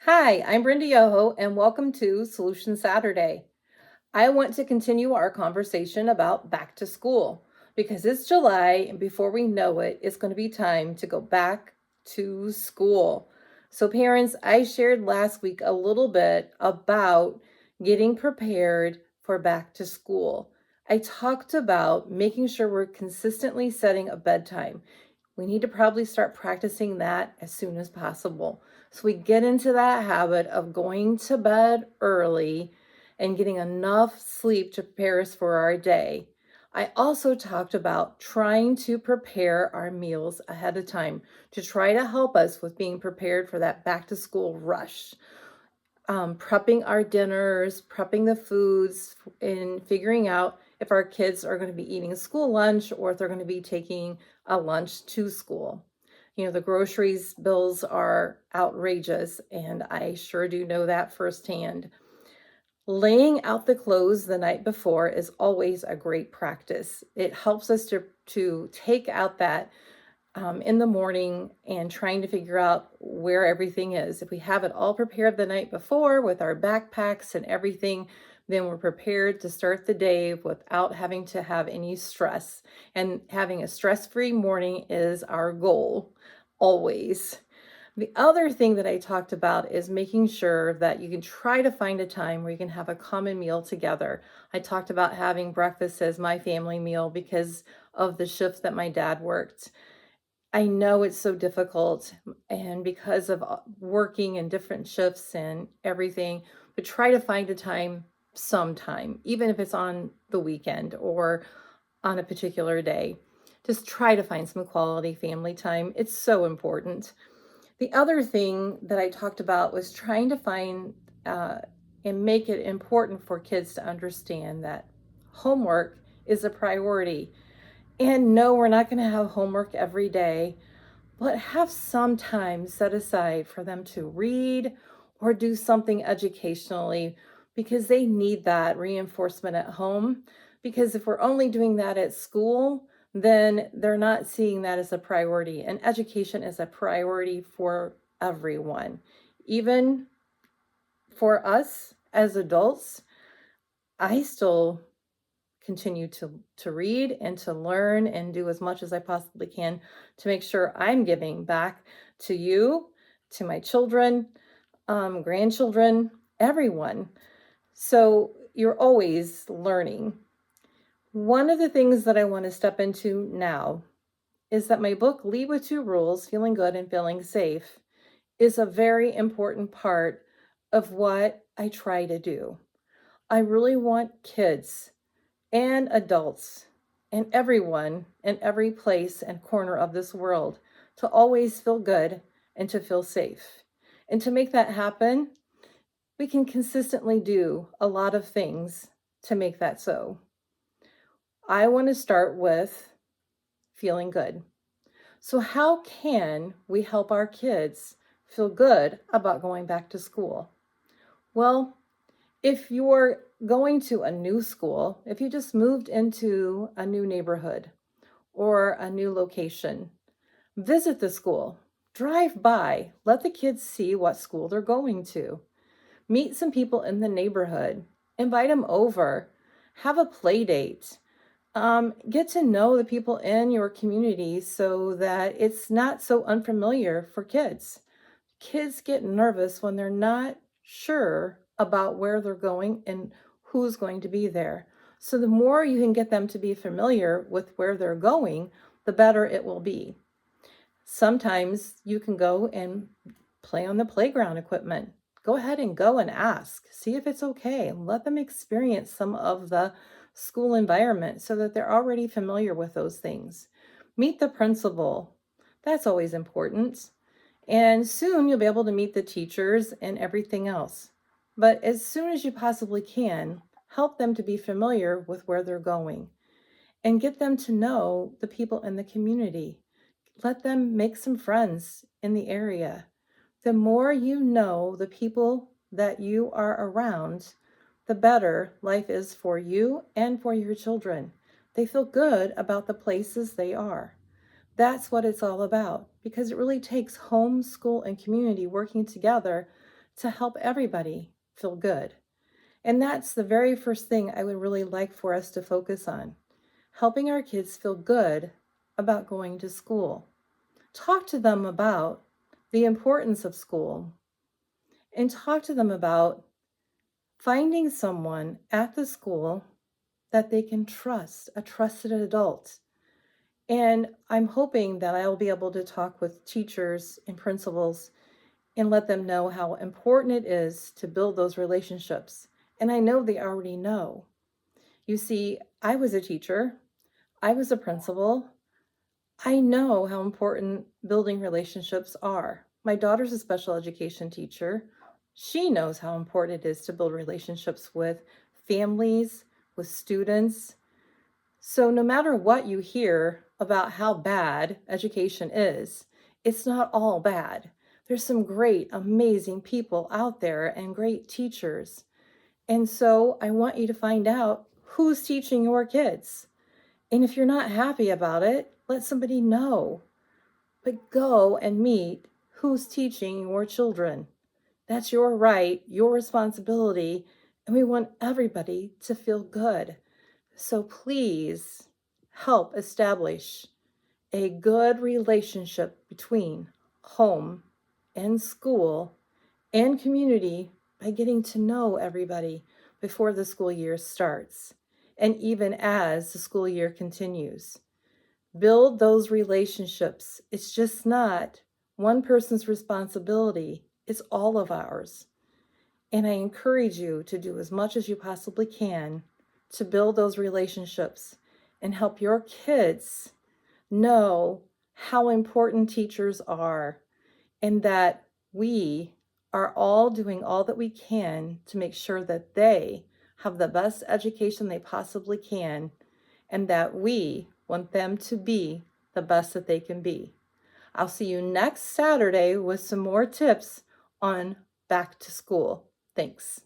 Hi, I'm Brenda Yoho, and welcome to Solution Saturday. I want to continue our conversation about back to school because it's July, and before we know it, it's going to be time to go back to school. So, parents, I shared last week a little bit about getting prepared for back to school. I talked about making sure we're consistently setting a bedtime. We need to probably start practicing that as soon as possible. So we get into that habit of going to bed early and getting enough sleep to prepare us for our day. I also talked about trying to prepare our meals ahead of time to try to help us with being prepared for that back to school rush. Prepping our dinners, prepping the foods, and figuring out if our kids are going to be eating school lunch or if they're going to be taking a lunch to school. The groceries bills are outrageous, and I sure do know that firsthand. Laying out the clothes the night before is always a great practice. It helps us to take out that in the morning and trying to figure out where everything is. If we have it all prepared the night before with our backpacks and everything, then we're prepared to start the day without having to have any stress. And having a stress-free morning is our goal, always. The other thing that I talked about is making sure that you can try to find a time where you can have a common meal together. I talked about having breakfast as my family meal because of the shifts that my dad worked. I know it's so difficult and because of working in different shifts and everything, but try to find a time sometime, even if it's on the weekend or on a particular day. Just try to find some quality family time. It's so important. The other thing that I talked about was trying to find uh, and make it important for kids to understand that homework is a priority. And no, we're not going to have homework every day, but have some time set aside for them to read or do something educationally because they need that reinforcement at home. Because if we're only doing that at school, then they're not seeing that as a priority. And education is a priority for everyone, even for us as adults. I still continue to read and to learn and do as much as I possibly can to make sure I'm giving back to you, to my children, grandchildren, everyone. So you're always learning. One of the things that I want to step into now is that my book, Lead with Two Rules, Feeling Good and Feeling Safe, is a very important part of what I try to do. I really want kids and adults and everyone in every place and corner of this world to always feel good and to feel safe. And to make that happen, we can consistently do a lot of things to make that so. I want to start with feeling good. So, how can we help our kids feel good about going back to school? Well, if you're going to a new school, if you just moved into a new neighborhood or a new location, visit the school, drive by, let the kids see what school they're going to, meet some people in the neighborhood, invite them over, have a play date. Get to know the people in your community so that it's not so unfamiliar for kids. Kids get nervous when they're not sure about where they're going and who's going to be there. So the more you can get them to be familiar with where they're going, the better it will be. Sometimes you can go and play on the playground equipment. Go ahead and go and ask. See if it's okay. Let them experience some of the school environment so that they're already familiar with those things. Meet the principal. That's always important. And soon you'll be able to meet the teachers and everything else. But as soon as you possibly can, help them to be familiar with where they're going and get them to know the people in the community. Let them make some friends in the area. The more you know the people that you are around, the better life is for you and for your children. They feel good about the places they are. That's what it's all about because it really takes home, school, and community working together to help everybody feel good. And that's the very first thing I would really like for us to focus on, helping our kids feel good about going to school. Talk to them about the importance of school and talk to them about finding someone at the school that they can trust, a trusted adult. And I'm hoping that I'll be able to talk with teachers and principals and let them know how important it is to build those relationships. And I know they already know. You see, I was a teacher, I was a principal. I know how important building relationships are. My daughter's a special education teacher. She knows how important it is to build relationships with families, with students. So, no matter what you hear about how bad education is, it's not all bad. There's some great, amazing people out there and great teachers. And so, I want you to find out who's teaching your kids. And if you're not happy about it, let somebody know. But go and meet who's teaching your children. That's your right, your responsibility, and we want everybody to feel good. So please help establish a good relationship between home and school and community by getting to know everybody before the school year starts and even as the school year continues. Build those relationships. It's just not one person's responsibility, it's all of ours. And I encourage you to do as much as you possibly can to build those relationships and help your kids know how important teachers are and that we are all doing all that we can to make sure that they have the best education they possibly can and that we want them to be the best that they can be. I'll see you next Saturday with some more tips on back to school. Thanks.